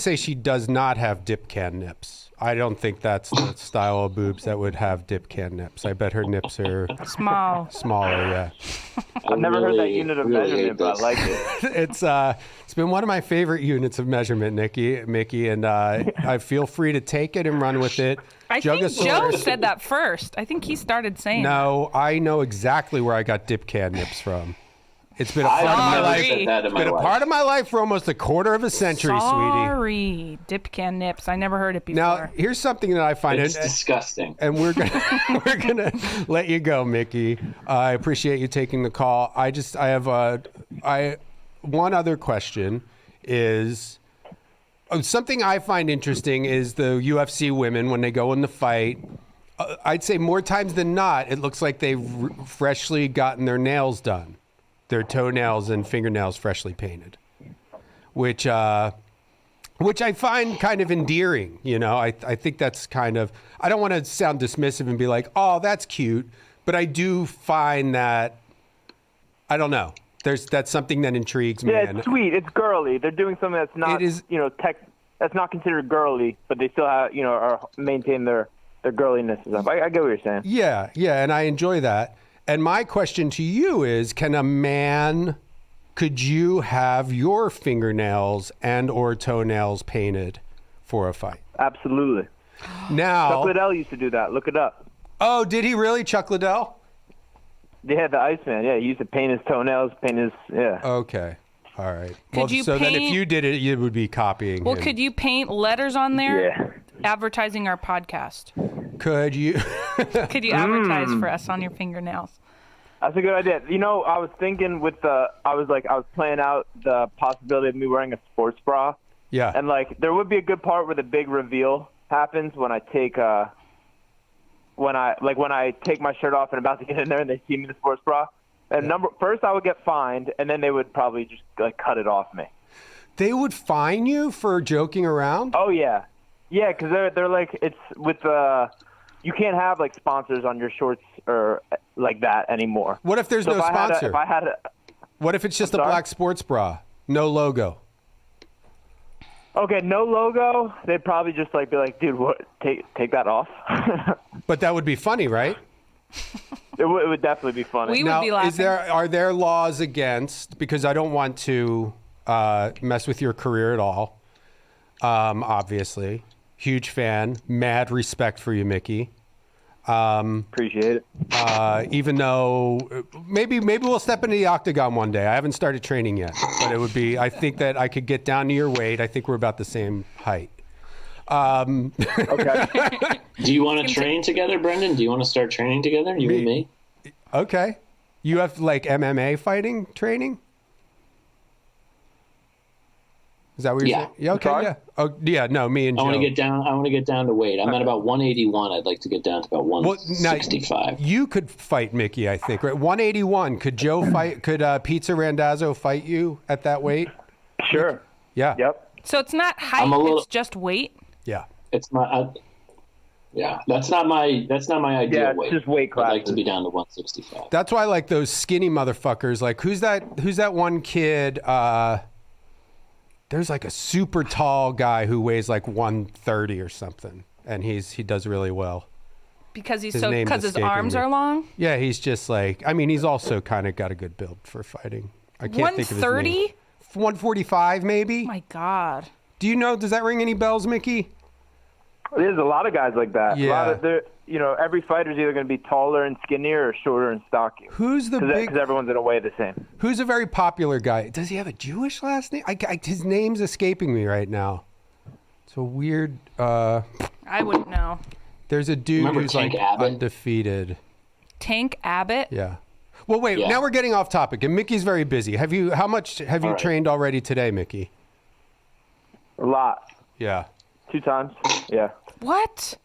say she does not have dip can nips. I don't think that's the style of boobs that would have dip can nips. I bet her nips are smaller. Yeah. I've never heard that unit of measurement, but I like it. It's been one of my favorite units of measurement, Mickey, and I feel free to take it and run with it. I think Joe said that first. I think he started saying No, I know exactly where I got dip can nips from. It's been a part of my life. It's been a part of my life for almost a quarter of a century, sweetie. Sorry, dip can nips. I never heard it before. Now, here's something that I find disgusting. And we're gonna let you go, Mickey. I appreciate you taking the call. I have one other question is something I find interesting is the UFC women when they go in the fight. I'd say more times than not, it looks like they've freshly gotten their nails done. Their toenails and fingernails freshly painted, which I find kind of endearing. You know, I think that's kind of, I don't want to sound dismissive and be like, oh, that's cute, but I do find that, I don't know, that's something that intrigues me. Yeah, it's sweet, it's girly. They're doing something that's not, that's not considered girly, but they still have, maintain their girliness and stuff. I get what you're saying. Yeah, and I enjoy that. And my question to you is, could you have your fingernails and or toenails painted for a fight? Absolutely. Now, Chuck Liddell used to do that. Look it up. Oh, did he really, Chuck Liddell? Yeah, the Iceman. Yeah, he used to paint his toenails, Okay. All right. Then if you did it, you would be copying him. Could you paint letters on there? Yeah. Advertising our podcast. Could you? Could you advertise for us on your fingernails? That's a good idea. I was thinking I was playing out the possibility of me wearing a sports bra. Yeah. And there would be a good part where the big reveal happens when I take when I take my shirt off and about to get in there and they see me in the sports bra. And first I would get fined, and then they would probably just cut it off me. They would fine you for joking around? Oh yeah, yeah, because they're like, it's with you can't have sponsors on your shorts or like that anymore. What if there's no sponsor? What if it's just a black sports bra, no logo? Okay, no logo. They'd probably just be like, dude, what? Take that off. But that would be funny, right? It would definitely be funny. We would be laughing. Are there laws against, because I don't want to mess with your career at all, obviously. Huge fan. Mad respect for you, Mickey. Appreciate it. Even though maybe we'll step into the octagon one day. I haven't started training yet, but it would be, I think that I could get down to your weight. I think we're about the same height. Okay. Do you want to train together, Brendan? Do you want to start training together, you and me? Okay. You have MMA fighting training? Is that what you're saying? Yeah. Okay. Sorry? Yeah. Oh, yeah. No, me and Joe. I want to get down to weight. I'm at about 181. I'd like to get down to about 165. Well, now, you could fight Mickey, I think, right? 181. Could Joe fight? Could Pizza Randazzo fight you at that weight? Sure. Yeah. Yep. So it's not height; it's just weight. Yeah. It's not. That's not my ideal weight. Yeah, just weight class. I'd like to be down to 165. That's why I like those skinny motherfuckers. Like, who's that one kid? There's a super tall guy who weighs 130 or something, and he does really well. Because his arms are long? Yeah, he's just he's also kind of got a good build for fighting. I can't think of his name. 130? 145 maybe? Oh my God. Do you know, does that ring any bells, Mickey? There's a lot of guys like that. Yeah. Every fighter's either going to be taller and skinnier or shorter and stockier. Who's the big? Because everyone's in a way the same. Who's a very popular guy? Does he have a Jewish last name? His name's escaping me right now. It's a weird. I wouldn't know. There's a dude who's undefeated. Tank Abbott? Yeah. Well, wait. Now we're getting off topic, and Mickey's very busy. How much have you trained already today, Mickey? A lot. Yeah. 2 times. Yeah. What?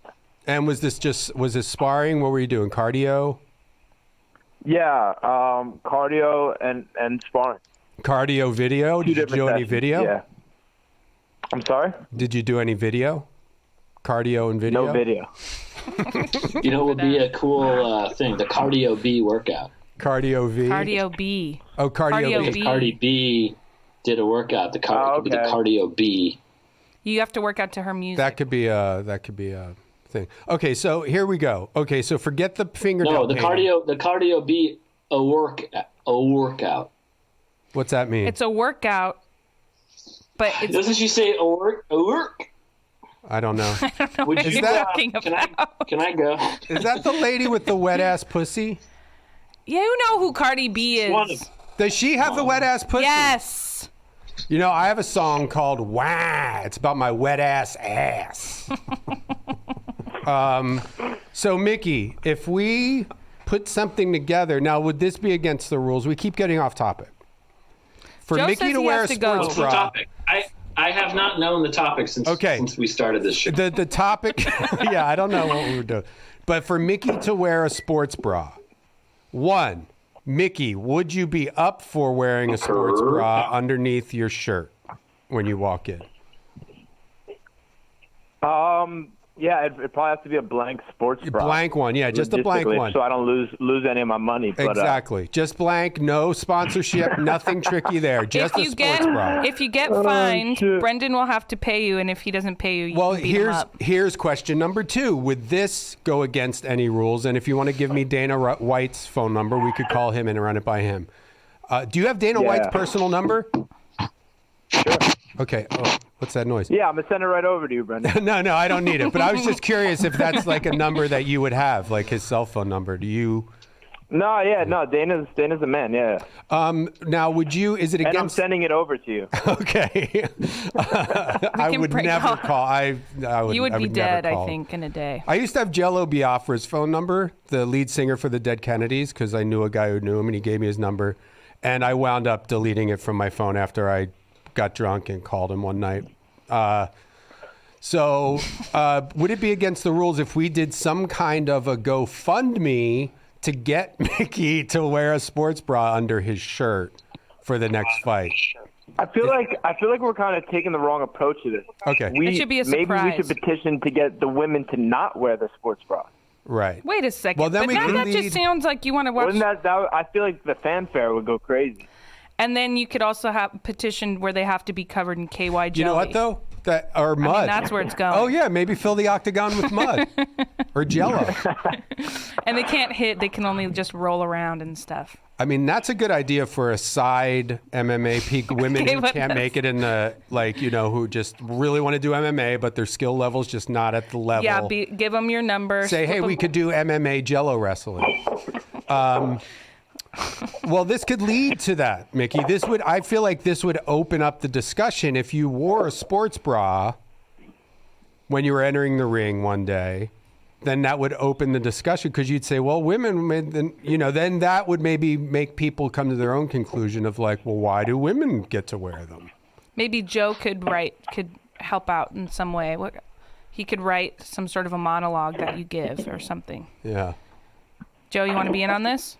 And was this sparring? What were you doing? Cardio? Yeah, cardio and sparring. Cardio video? Did you do any video? Yeah. I'm sorry? Did you do any video? Cardio and video? No video. You know what would be a cool thing? The Cardio B workout. Cardio V? Cardio B. Oh, Cardio B. If Cardi B did a workout, the Cardio B. You have to work out to her music. That could be a thing. Okay, so here we go. Okay, so forget the fingernail. No, the painting. cardio be a workout. What's that mean? It's a workout, but it's. Doesn't she say a work? I don't know. I don't know Would what you you're talking about. Can I go? Is that the lady with the wet ass pussy? You know who Cardi B is. Does she have the wet ass pussy? Yes. You know, I have a song called Wah. It's about my wet ass. So, Mickey, if we put something together, now would this be against the rules? We keep getting off topic. For Joe Mickey says to he wear a has to go. sports What's the bra. topic? I have not known the topic since we started this show. The topic, yeah, I don't know what we were doing. But for Mickey to wear a sports bra, one, Mickey, would you be up for wearing a sports bra underneath your shirt when you walk in? Yeah, it'd probably have to be a blank sports bra. Blank one, yeah, just a blank one. So I don't lose any of my money. But, Exactly. Just blank, no sponsorship, nothing tricky there. Just a sports bra. If you get fined, Brendan will have to pay you, and if he doesn't pay you, you can beat him up. Here's question number 2. Would this go against any rules? And if you want to give me Dana White's phone number, we could call him and run it by him. Do you have Dana White's personal number? Sure. Okay. Oh, what's that noise? Yeah, I'm going to send it right over to you, Brendan. No, I don't need it. But I was just curious if that's like a number that you would have, like his cell phone number. Do you? No, Dana's a man, yeah. Now, is it against? And I'm sending it over to you. Okay. I would never call. I would. You would be dead, I think, in a day. I used to have Jello Biafra's phone number, the lead singer for the Dead Kennedys, because I knew a guy who knew him, and he gave me his number. And I wound up deleting it from my phone after I got drunk and called him one night. So would it be against the rules if we did some kind of a GoFundMe to get Mickey to wear a sports bra under his shirt for the next fight? I feel like we're kind of taking the wrong approach to this. Okay. It should be a surprise. Maybe we should petition to get the women to not wear the sports bra. Right. Wait a second. Well, then but now that just sounds like you want to watch. Wouldn't that I feel like the fanfare would go crazy. And then you could also have petition where they have to be covered in KY jelly. You know what, though? Or mud. I mean, that's where it's going. Oh, yeah. Maybe fill the octagon with mud or Jello. And they can't hit. They can only just roll around and stuff. I mean, that's a good idea for a side MMA peak. Women who can't make it in the, who just really want to do MMA, but their skill level's just not at the level. Yeah, give them your number. Say, hey, we could do MMA Jello wrestling. Well, this could lead to that, Mickey. I feel like this would open up the discussion if you wore a sports bra when you were entering the ring one day. Then that would open the discussion because you'd say, well, women, then that would maybe make people come to their own conclusion of like, well, why do women get to wear them? Maybe Joe could help out in some way. He could write some sort of a monologue that you give or something. Yeah. Joe, you want to be in on this?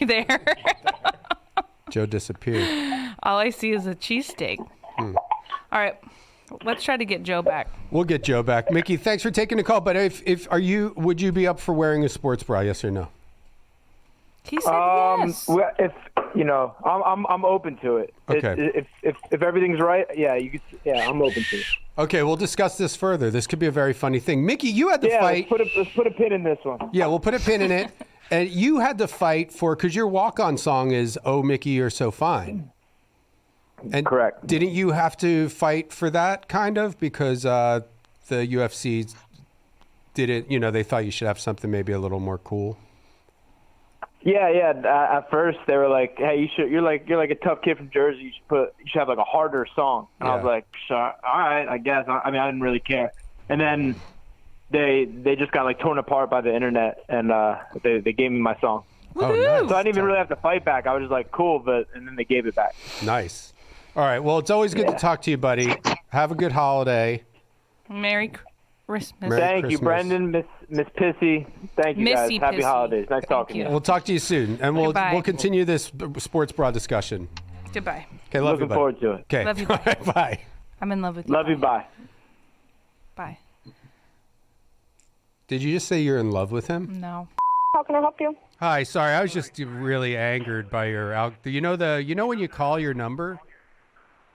You there? Joe disappeared. All I see is a cheesesteak. All right. Let's try to get Joe back. We'll get Joe back. Mickey, thanks for taking the call. But would you be up for wearing a sports bra? Yes or no? He said yes. If I'm open to it. Okay. If everything's right, I'm open to it. Okay, we'll discuss this further. This could be a very funny thing. Mickey, you had to fight. Let's put a pin in this one. Yeah, we'll put a pin in it. And you had to fight because your walk-on song is "Oh Mickey, You're So Fine." And correct. Didn't you have to fight for that kind of because the UFC did it? They thought you should have something maybe a little more cool. Yeah. At first, they were like, "Hey, you're like a tough kid from Jersey. You should have like a harder song." And I was like, "Sure, all right, I guess." I didn't really care. And then they just got like torn apart by the internet, and they gave me my song. Oh, nice. So I didn't even really have to fight back. I was just like, "Cool," and then they gave it back. Nice. All right. Well, it's always good to talk to you, buddy. Have a good holiday. Merry Christmas. Thank you, Brendan, Miss Pissy. Thank you, Missy guys. Happy Pissy. holidays. Nice talking to you. We'll talk to you soon, and we'll continue this sports bra discussion. Goodbye. Okay, love you, Looking buddy. forward to it. Okay. Love you. All right, bye. I'm in love with you. Love you. Bye. Bye. Did you just say you're in love with him? No. How can I help you? Hi. Sorry, I was just really angered by your. You know when you call your number,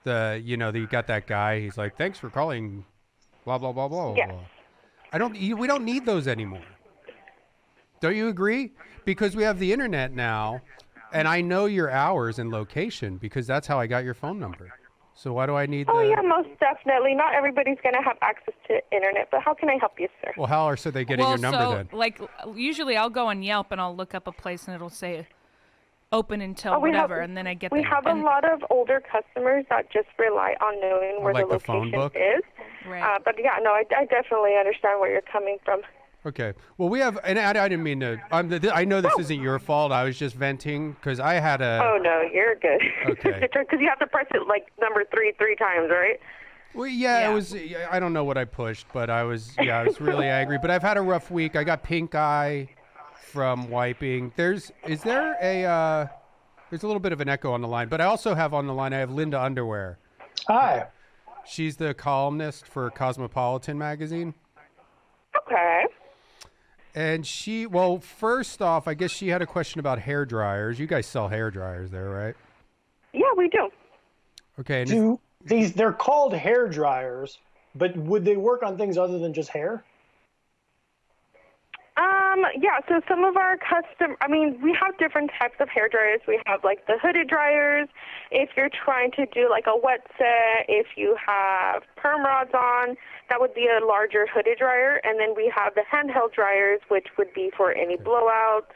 You got that guy. He's like, thanks for calling, blah blah blah blah Yes. blah. We don't need those anymore. Don't you agree? Because we have the internet now, and I know your hours and location because that's how I got your phone number. So why do I need Oh, yeah, most definitely. Not everybody's going to have access to internet, but how can I help you, sir? Well, how are they getting your number then? Like, usually I'll go on Yelp and I'll look up a place and it'll say open until whatever, and then I get We have a lot of older customers that just rely on knowing where like the the phone location book? is. Right. But yeah, no, I definitely understand where you're coming from. Okay. Well, we have, and I didn't mean to. I know this isn't your fault. I was just venting because I had a. Oh no, you're good. Okay. Because you have to press it like number three times, right? Well, yeah, it was. I don't know what I pushed, but I was really angry. But I've had a rough week. I got pink eye from wiping. There's a little bit of an echo on the line, but I also have on the line. I have Linda Underwear. Hi. She's the columnist for Cosmopolitan magazine. Okay. And first off, I guess she had a question about hair dryers. You guys sell hair dryers there, right? Yeah, we do. Okay. And They're called hair dryers, but would they work on things other than just hair? Yeah, so some of our we have different types of hair dryers. We have like the hooded dryers. If you're trying to do like a wet set, if you have perm rods on, that would be a larger hooded dryer. And then we have the handheld dryers, which would be for any blowouts.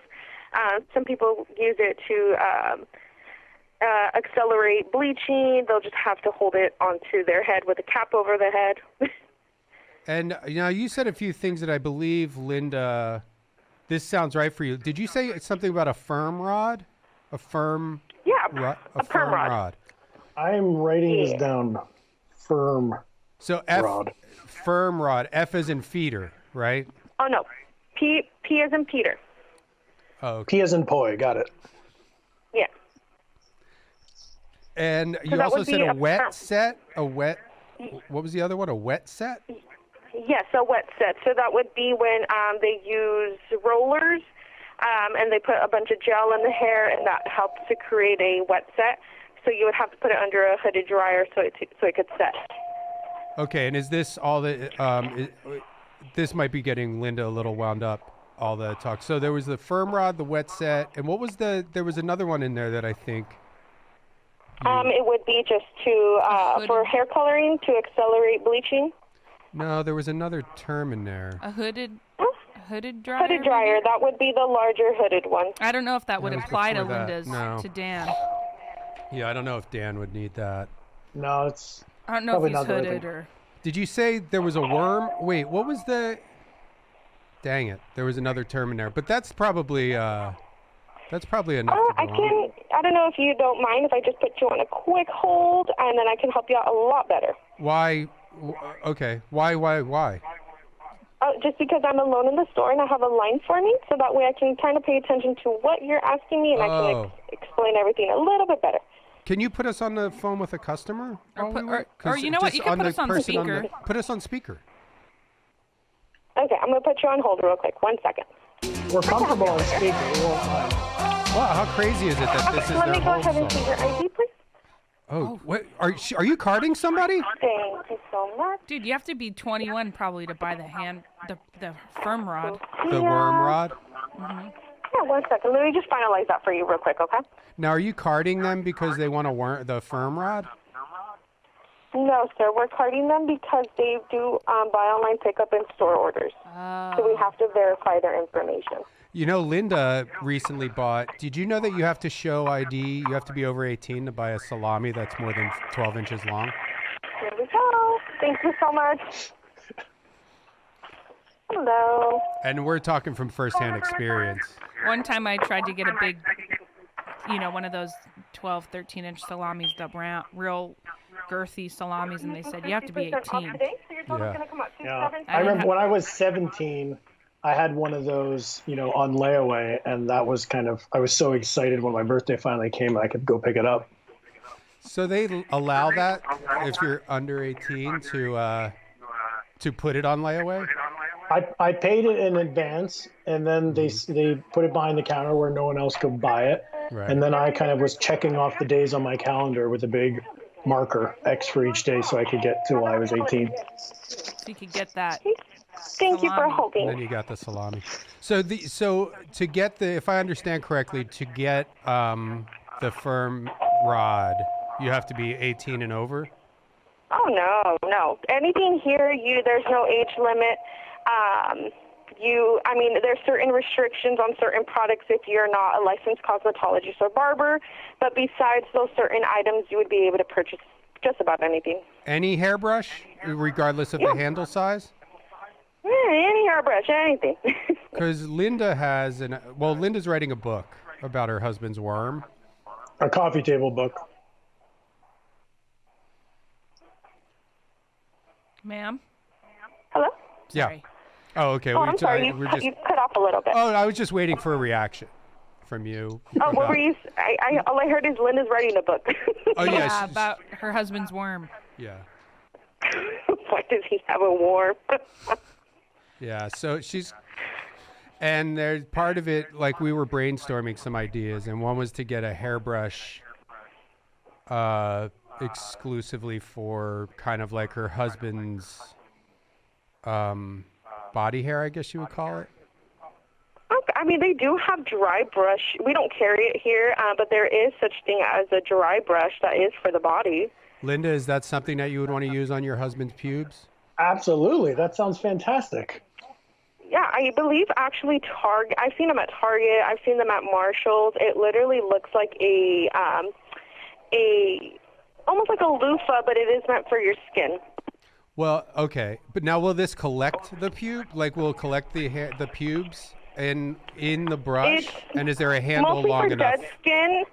Some people use it to accelerate bleaching. They'll just have to hold it onto their head with a cap over the head. And you said a few things that I believe, Linda, this sounds right for you. Did you say something about a firm rod? A firm a perm rod. I'm writing this down. Firm So rod. Firm rod. F as in feeder, right? Oh, no. P as in Peter. Oh, okay. P as in poi. Got it. Yeah. And you that also would said be a a wet perm. set? What was the other one? A wet set? Yes, a wet set. So that would be when they use rollers and they put a bunch of gel in the hair, and that helps to create a wet set. So you would have to put it under a hooded dryer so it could set. Okay, and is this all the? This might be getting Linda a little wound up. All the talk. So there was the firm rod, the wet set, and what was there was another one in there that I think. It would be just for hair coloring to accelerate bleaching. No, there was another term in there. A hooded dryer. Hooded dryer, that would be the larger hooded one. I don't know if that would That was apply to before that. Linda's, No. to Dan. Yeah, I don't know if Dan would need that. No, it's I don't know Probably if he's not the right hooded thing. or. Did you say there was a worm? Wait, what was the? Dang it! There was another term in there, but that's probably enough. To go on. I don't know if you don't mind if I just put you on a quick hold, and then I can help you out a lot better. Why? Okay. Why? Just because I'm alone in the store and I have a line for me, so that way I can kind of pay attention to what you're asking me, and I can explain everything a little bit better. Can you put us on the phone with a customer? Or you know what? You can put us on speaker. Put us on speaker. Okay, I'm going to put you on hold real quick. 1 second. we're comfortable on speaker. We won't mind. Wow, how crazy is it that this is Let their me go whole ahead and song? see your ID, please. Oh, what? Are you carding somebody? Thank you so much. Dude, you have to be 21 probably to buy the firm rod. The worm rod? Yeah, 1 second. Let me just finalize that for you real quick, okay? Now, are you carding them because they want the firm rod? No, sir. We're carding them because they do buy online pickup and store orders. So we have to verify their information. You know, Linda recently bought. Did you know that you have to show ID? You have to be over 18 to buy a salami that's more than 12 inches long? Here we go. Thank you so much. Hello. And we're talking from firsthand experience. One time I tried to get a big, one of those 12, 13-inch salamis, the real girthy salamis, and they said you have to be 18. Yeah. I remember when I was 17, I had one of those, on layaway, and that was I was so excited when my birthday finally came, I could go pick it up. So they allow that if you're under 18 to put it on layaway? I paid it in advance, and then they put it behind the counter where no one else could buy it. Right. And then I kind of was checking off the days on my calendar with a big marker, X for each day, so I could get till I was 18. So you could get that. Thank you for Salami. holding. And then you got the salami. So to get if I understand correctly, to get the firm rod, you have to be 18 and over. Oh no. Anything here, there's no age limit. There's certain restrictions on certain products if you're not a licensed cosmetologist or barber, but besides those certain items, you would be able to purchase just about anything. Any hairbrush, regardless of the handle size? Yeah, any hairbrush, anything. Because Linda Linda's writing a book about her husband's worm. A coffee table book. Ma'am? Hello? Sorry. Yeah. Oh, okay. I'm sorry, you cut off a little bit. Oh, I was just waiting for a reaction from you. Oh, what were you? All I heard is Linda's writing a book. Oh, Yeah, yes. about her husband's worm. Yeah. Why does he have a worm? Yeah. So and there's part of it, like we were brainstorming some ideas, and one was to get a hairbrush exclusively for kind of like her husband's body hair, I guess you would call it. Okay. They do have dry brush. We don't carry it here, but there is such thing as a dry brush that is for the body. Linda, is that something that you would want to use on your husband's pubes? Absolutely. That sounds fantastic. Yeah, I believe actually Target. I've seen them at Target. I've seen them at Marshall's. It literally looks like almost like a loofah, but it is meant for your skin. Well, okay, but now will this collect the pube? Like, will it collect the pubes in the brush? And is there a handle long enough? Dead skin.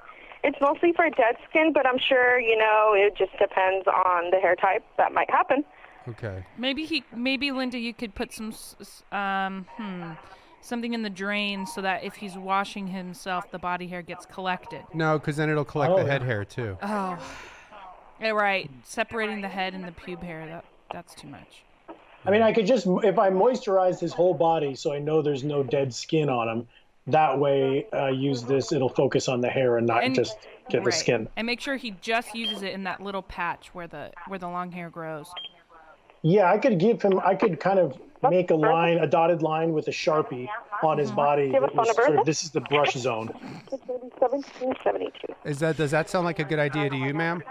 It's mostly for dead skin, but I'm sure it just depends on the hair type. That might happen. Okay. Maybe Linda, you could put some something in the drain so that if he's washing himself, the body hair gets collected. No, because then it'll collect the head hair too. Oh, yeah, right. Separating the head and the pube hair, that's too much. I could just, if I moisturize his whole body so I know there's no dead skin on him, that way use this, it'll focus on the hair and not just get the skin. And make sure he just uses it in that little patch where the long hair grows. Yeah, I could kind of make a dotted line with a Sharpie on his body. That was this is the brush zone. It's going to be 1772. Does that sound like a good idea to you, ma'am?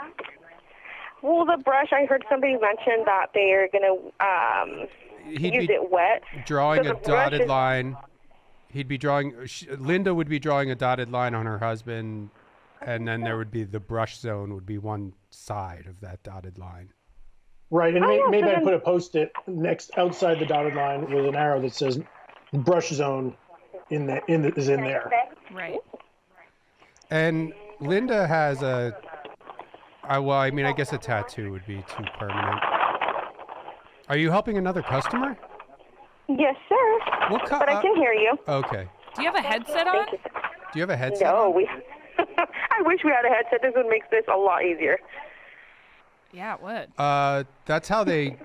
Well, the brush, I heard somebody mention that they are going to use it wet. Drawing a dotted line. Linda would be drawing a dotted line on her husband, and then there would be the brush zone would be one side of that dotted line. Right, and maybe I put a Post-it outside the dotted line with an arrow that says brush zone is in there. Right. And Linda has I guess a tattoo would be too permanent. Are you helping another customer? Yes, sir. But I can hear you. Okay. Do you have a headset on? Thank you. Do you have a headset? No, I wish we had a headset. This would make this a lot easier. Yeah, it would. That's how they,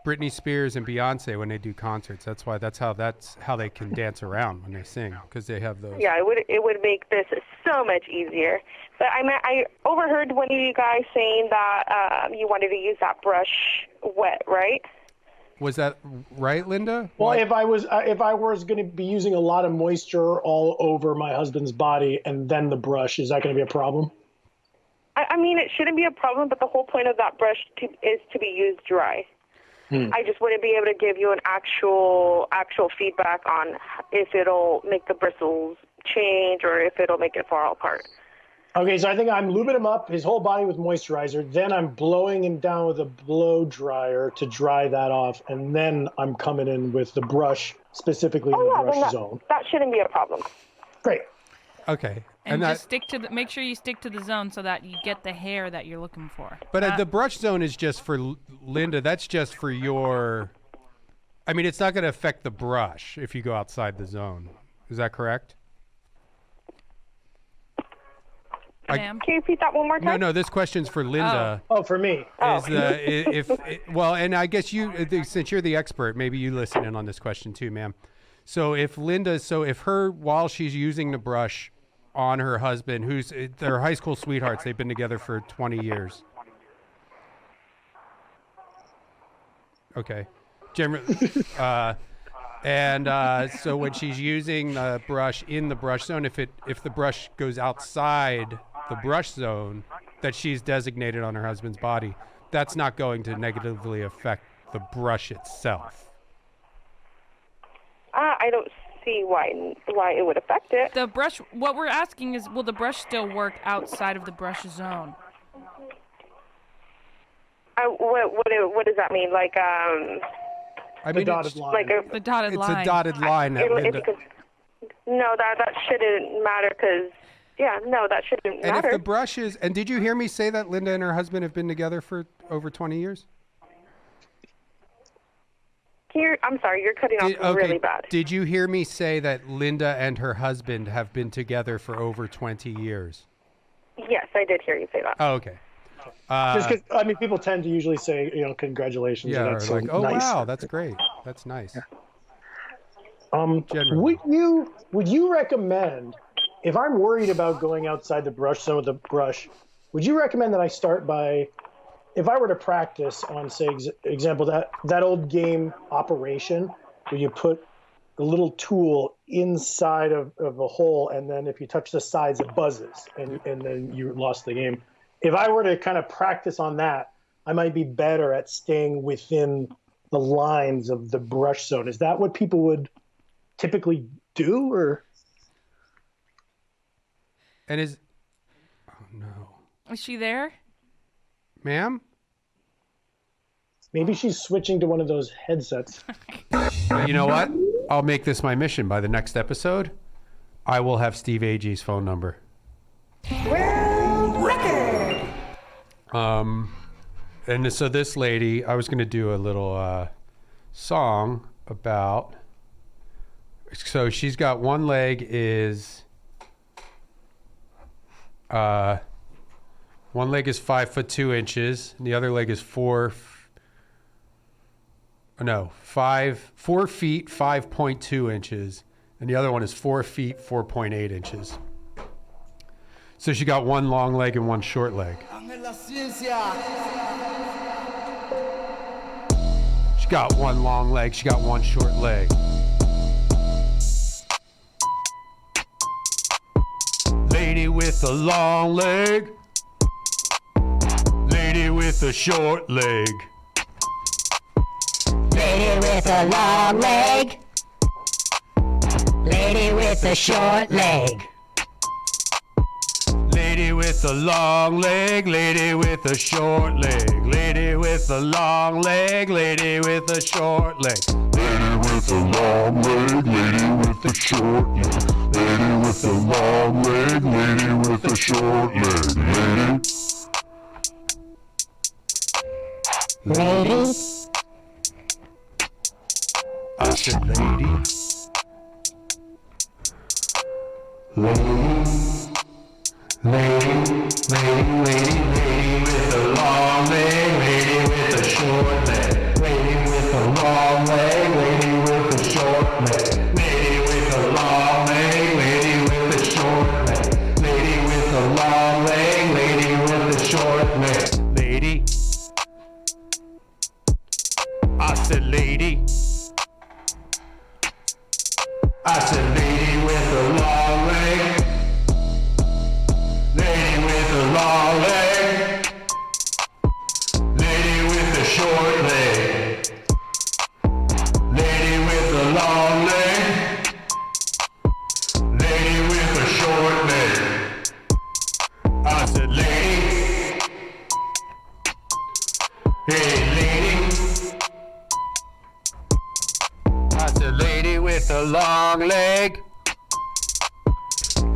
Britney Spears and Beyonce, when they do concerts, that's how they can dance around when they sing, because they have those. Yeah, it would make this so much easier. But I overheard one of you guys saying that you wanted to use that brush wet, right? Was that right, Linda? Well, if I was going to be using a lot of moisture all over my husband's body and then the brush, is that going to be a problem? It shouldn't be a problem, but the whole point of that brush is to be used dry. I just wouldn't be able to give you an actual feedback on if it'll make the bristles change or if it'll make it fall apart. Okay, so I think I'm lubing him up, his whole body with moisturizer. Then I'm blowing him down with a blow dryer to dry that off, and then I'm coming in with the brush specifically in the brush zone. That shouldn't be a problem. Great. Okay. And just make sure you stick to the zone so that you get the hair that you're looking for. But the brush zone is just for Linda. That's just for your. It's not going to affect the brush if you go outside the zone. Is that correct? Ma'am? Can you repeat that one more time? No. This question's for Linda. For me. And I guess since you're the expert, maybe you listen in on this question too, ma'am. So if while she's using the brush, on her husband, they're high school sweethearts. They've been together for 20 years. Okay. So when she's using the brush in the brush zone, if the brush goes outside the brush zone that she's designated on her husband's body, that's not going to negatively affect the brush itself. I don't see why it would affect it. The brush. What we're asking is, will the brush still work outside of the brush zone? What does that mean? Like I mean, the dotted line. like The dotted line. it's a dotted line. No, that shouldn't matter because. Yeah, no, that shouldn't matter. And if the brush is, and did you hear me say that Linda and her husband have been together for over 20 years? I'm sorry, you're cutting off really bad. Did you hear me say that Linda and her husband have been together for over 20 years? Yes, I did hear you say that. Oh, okay. Just because people tend to usually say, congratulations. Yeah, that's or like, so oh nice. wow, that's great. That's nice. Would you recommend, if I'm worried about going outside the brush zone with the brush, would you recommend that I start by, if I were to practice on, say, example, that old game Operation, where you put the little tool inside of a hole, and then if you touch the sides, it buzzes, and then you lost the game. If I were to kind of practice on that, I might be better at staying within the lines of the brush zone. Is that what people would typically do, or? And oh no. Is she there? Ma'am? Maybe she's switching to one of those headsets. You know what? I'll make this my mission. By the next episode, I will have Steve Agee's phone number. World record. And so this lady, I was going to do a little song about. So she's got one leg is 5 foot 2 inches, and the other leg is 4 feet 5.2 inches, and the other one is 4 feet 4.8 inches. So she got one long leg and one short leg. She got one long leg, she got one short leg. Lady with a long leg, lady with a short leg. Lady with a long leg. Lady with a short leg. Lady with a long leg, lady with a short leg. Lady with a long leg, lady with a short leg. Lady with a long leg, lady with a short leg. Lady with a long leg, lady with a short leg. Lady. I said lady. Lady. Lady, lady, lady, lady with a long leg, lady with a short leg. Lady with a long leg, lady with a short leg. Lady with a long leg, lady with a short leg. Lady with a long leg, lady with a short leg. Lady. I said lady. I said lady with a long leg. Lady with a long leg. Lady with a short leg. Lady with a long leg. Lady with a short leg. I said lady. Hey lady. I said lady with a long leg.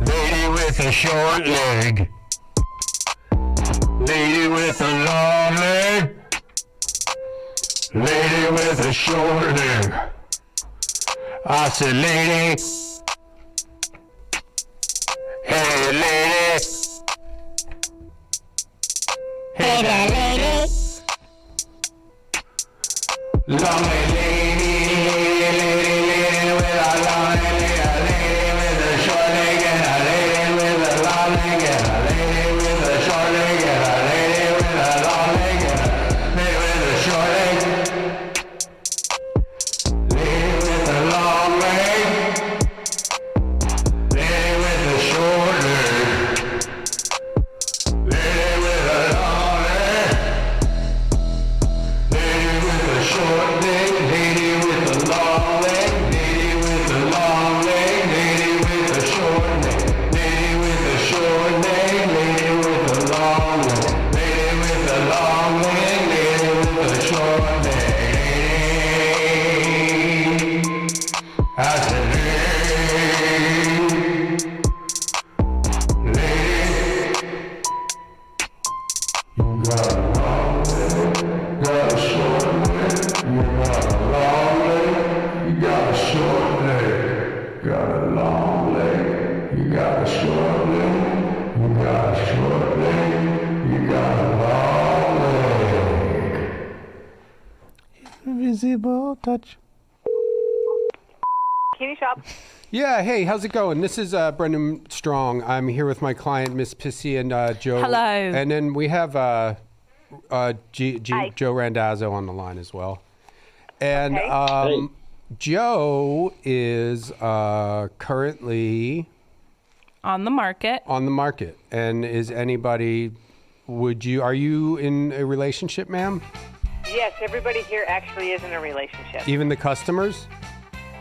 Lady with a short leg. Lady with a long leg. Lady with a short leg. I said lady. Hey lady. Hey there, lady. Long leg lady. Lady with a long leg. A lady with a short leg. And a lady with I said, lady, you got a long leg, got a short leg, you got a long leg, you got a short leg, got a long leg, you got a short leg, you got a short leg, you got a long leg. Invisible touch. Bikini shop. Yeah, hey, how's it going? This is Brendan Strong. I'm here with my client, Miss Pissy, and Joe. Hello. And then we have Joe Randazzo on the line as well. And Okay. Joe is currently On the market. on the market. And is anybody, are you in a relationship, ma'am? Yes, everybody here actually is in a relationship. Even the customers?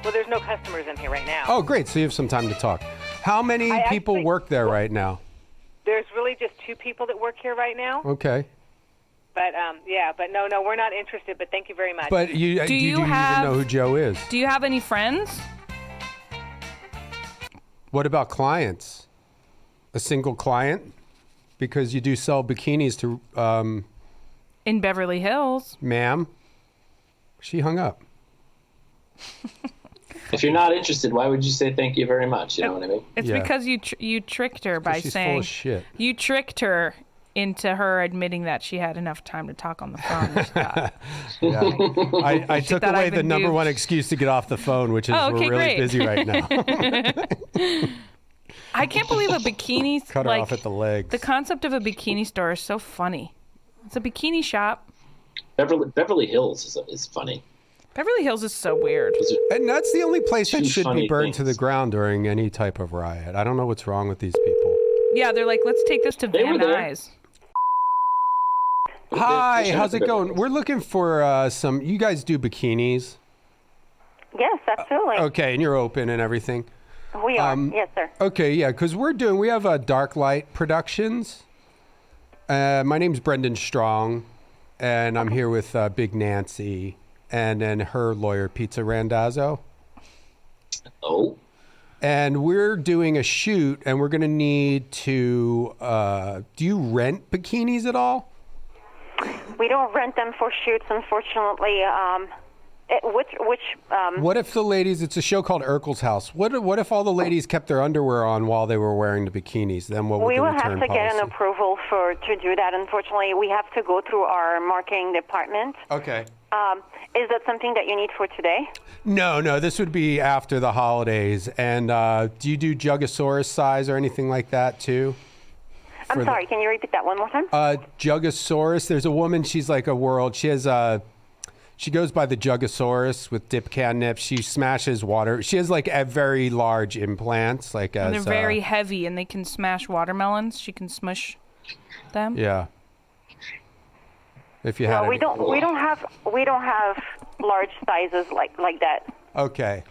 Well, there's no customers in here right now. Oh, great. So you have some time to talk. How many I people actually- work there right now? There's really just 2 people that work here right now. Okay. But yeah, but no, we're not interested. But thank you very much. But do you even know who Joe is? Do you have any friends? What about clients? A single client? Because you do sell bikinis to, In Beverly Hills. ma'am. She hung up. If you're not interested, why would you say thank you very much? You know what I mean? It's Yeah. because you tricked her by She's saying full of shit. you tricked her into her admitting that she had enough time to talk on the phone. And she thought, Yeah. I took thought away I'd the been number duped. one excuse to get off the phone, which is Oh, okay, we're really great. busy right now. I can't believe a bikini. Cut her like, off at the legs. The concept of a bikini store is so funny. It's a bikini shop. Beverly Hills is funny. Beverly Hills is so weird. And that's the only place that Two should be funny burned to the things. ground during any type of riot. I don't know what's wrong with these people. Yeah, they're like, let's take this to They were Van there. Nuys. Hi, They how's should it have going? We're looking for some. You guys do bikinis, Yes, absolutely. okay? And you're open and everything. We are. Yes, sir. Okay, yeah, because we have Dark Light Productions. My name's Brendan Strong, and I'm here with Big Nancy, and then her lawyer, Pizza Randazzo. Oh, And we're doing a shoot, and we're going to need to. Do you rent bikinis at all? We don't rent them for shoots, unfortunately. What if the ladies? It's a show called Urkel's House. What if all the ladies kept their underwear on while they were wearing the bikinis? Then what would We the will return have to get an policy? approval to do that. Unfortunately, we have to go through our marketing department. Okay. Is that something that you need for today? No, this would be after the holidays. And do you do Jugosaurus size or anything like that too? I'm sorry, can you repeat that one more time? Jugosaurus. There's a woman. She's like a world. She has She goes by the Jugosaurus with dip can nips. She smashes water. She has like a very large implants, like And as they're very heavy, and they can smash watermelons. She can smush them. yeah. If you had No, we don't have large sizes like that. Okay.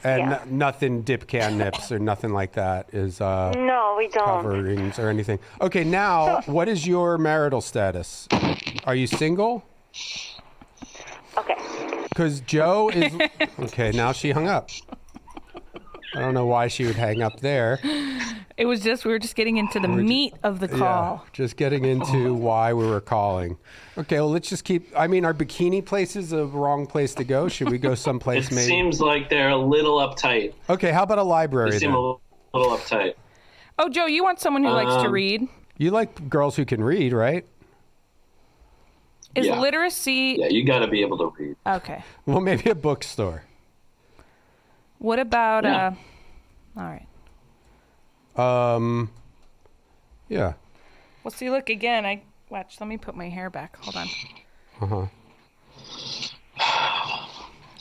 And Yeah. nothing dip can nips or nothing like that is No, we don't. coverings or anything. Okay, now what is your marital status? Are you single? Okay. Because Joe is okay. Now she hung up. I don't know why she would hang up there. It was just we were just getting into the meat of the call. Yeah, just getting into why we were calling. Okay, well, let's just keep. I mean, are bikini places a wrong place to go? Should we go someplace it maybe? seems like they're a little uptight. Okay, how about a library They seem then? a little uptight. Oh, Joe, you want someone who likes to read? You like girls who can read, right? Is Yeah. literacy Yeah, you got to be able to read. okay? Well, maybe a bookstore. What about Yeah. all right. Yeah. Well, see, look again. Watch. Let me put my hair back. Hold on.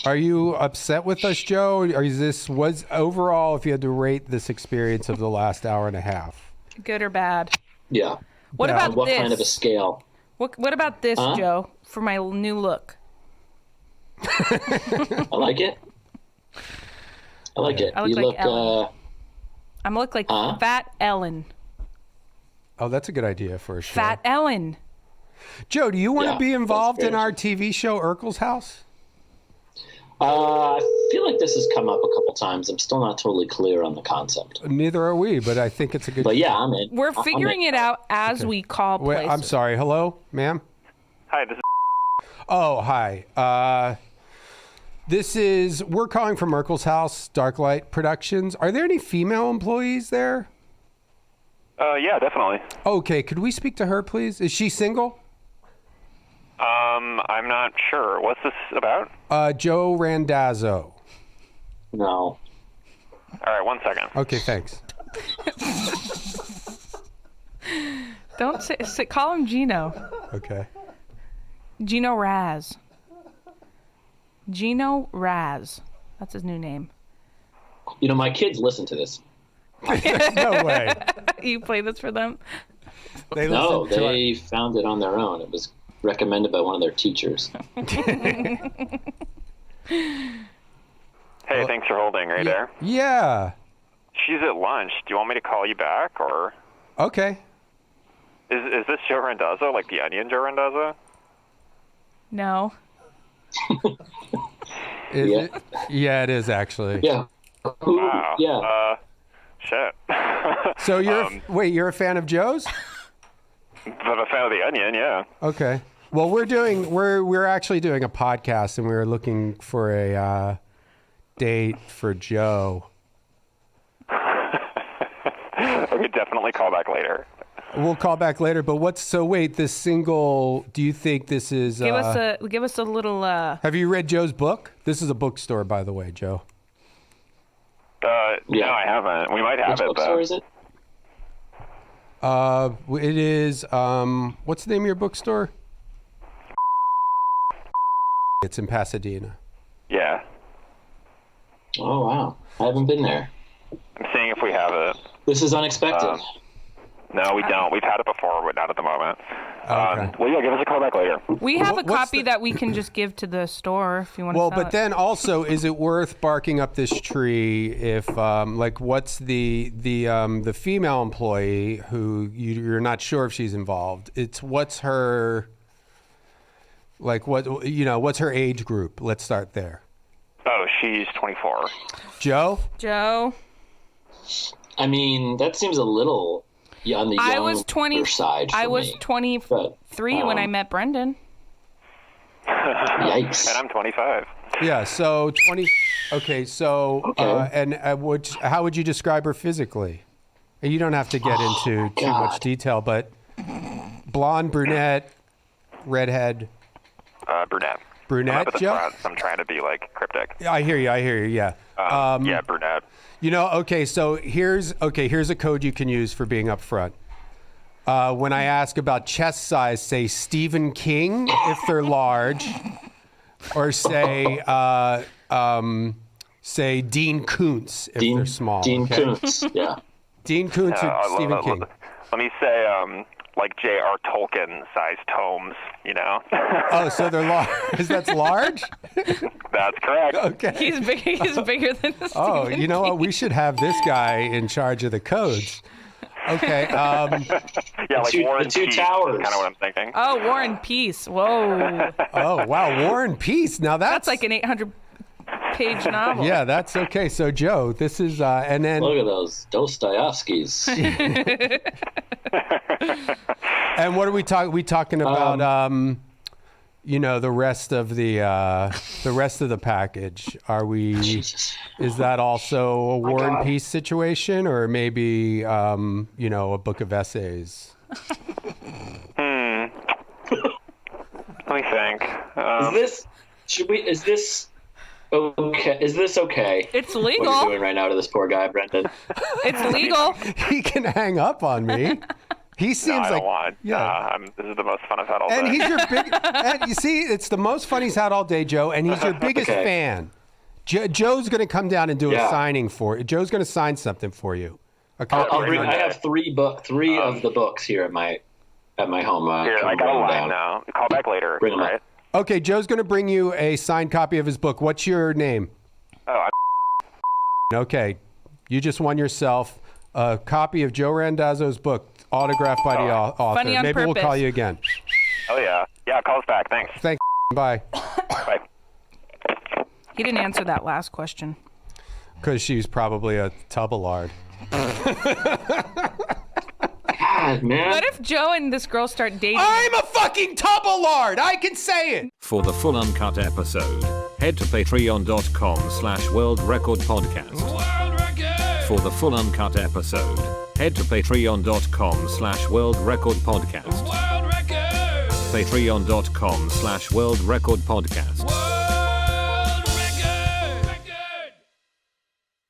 Are you upset with us, Joe? Or is this was overall, if you had to rate this experience of the last hour and a half? Good or bad? Yeah. What Yeah. about What this? kind of a scale? What about this, Huh? Joe? For my new look. I like it. I like it. I look You like look. Ellen. I'm look like Fat Ellen. Oh, that's a good idea for a show. Fat Ellen. Joe, do you want to Yeah, be involved that's in great. our TV show, Urkel's House? I feel like this has come up a couple times. I'm still not totally clear on the concept. Neither are we, but I think it's a good. But yeah, I'm in. We're figuring it out as we call Wait, places. I'm sorry. Hello, ma'am? Hi, this is. Oh, hi. We're calling from Merkel's house, Darklight Productions. Are there any female employees there? Yeah, definitely. Okay, could we speak to her, please? Is she single? I'm not sure. What's this about? Joe Randazzo. No. All right, 1 second. Okay, thanks. Don't say call him Geno. Okay. Geno Raz. Geno Raz. That's his new name. You know, my kids listen to this. No way. You play this for them? They found it on their own. It was recommended by one of their teachers. Hey, thanks for holding. Are you there? Yeah. She's at lunch. Do you want me to call you back, or Okay. is this Joe Randazzo, like the Onion Joe Randazzo? No. Is Yeah. it? Yeah, it is actually. Yeah. Wow. Yeah. Shit. So you're a fan of Joe's? I'm a fan of the Onion, yeah. Okay. Well, we're actually doing a podcast, and we were looking for a date for Joe. Okay, definitely call back later. We'll call back later. But this single? Do you think this is? Give us a little. Have you read Joe's book? This is a bookstore, by the way, Joe. No, I haven't. We might have Which it, bookstore though. is it? It is. What's the name of your bookstore? It's in Pasadena. Yeah. Oh, wow. I haven't been there. I'm seeing if we have it. This is unexpected. No, we don't. We've had it before, but not at the moment. Okay. Well, yeah, give us a call back later. We have a What's copy the- that we can just give to the store if you want to Well, sell but it. then also, is it worth barking up this tree if, what's the female employee who you're not sure if she's involved? What's her, what's her age group? Let's start there. Oh, she's 24. Joe? Joe. I mean, that seems a little on the I younger was 20. side for I was me. 23 when I met Brendan. Yikes. And I'm 25. Yeah, so 20. Okay, so, how would you describe her physically? And you don't have to get into too much detail, but blonde, brunette, redhead. Brunette. Brunette, I'm up at the Joe? front, so I'm trying to be, cryptic. I hear you, yeah. Yeah, brunette. Okay, so here's a code you can use for being up front. When I ask about chest size, say Stephen King if they're large, or say Dean Koontz if they're small. Dean okay? Koontz, yeah. Dean Koontz or Stephen King. Let me say, like J.R. Tolkien-sized tomes, you know? Oh, so they're large. That's large? That's correct. Okay. He's bigger than Stephen Oh, you know what? King. We should have this guy in charge of the codes. Okay. Yeah, like Warren the two Peace towers. is kind of what I'm thinking. Oh, War and Peace. Whoa. Oh, wow. War and Peace. Now That's like an 800-page novel. Yeah, that's okay. So, Joe, this is, and then. Look at those Dostoevskys. And what are we talking? We talking about, the rest of the package. Are we? Jesus. Is that also a War and Peace situation, or maybe, a book of essays? Let me think. Is this okay? Is this okay? It's What legal. are you doing right now to this poor guy, Brendan? It's legal. He can hang up on me. He seems No, I like don't want. yeah. This is the most fun I've had all day. And he's your big. And you see, it's the most fun he's had all day, Joe. And he's your biggest Okay. fan. Joe's going to come down and do a Yeah. signing for you. Joe's going to sign something for you. Okay. I have three of the books here at my home. Here, can I got a bring them line down. now. Call back later. Bring 'em all up. right? Okay, Joe's going to bring you a signed copy of his book. What's your name? Oh, Okay, you just won yourself a copy of Joe Randazzo's book, autographed by the author. Funny on Maybe we'll purpose. call you again. oh yeah. Yeah, call us back. Thanks. Thanks. Bye. Bye. He didn't answer that last question. Because she's probably a tubbalard. God, man. What if Joe and this girl start dating? I'm a fucking tubbalard. I can say it. For the full uncut episode, head to patreon.com/worldrecordpodcast. For the full uncut episode, head to patreon.com/worldrecordpodcast. Patreon.com/worldrecordpodcast.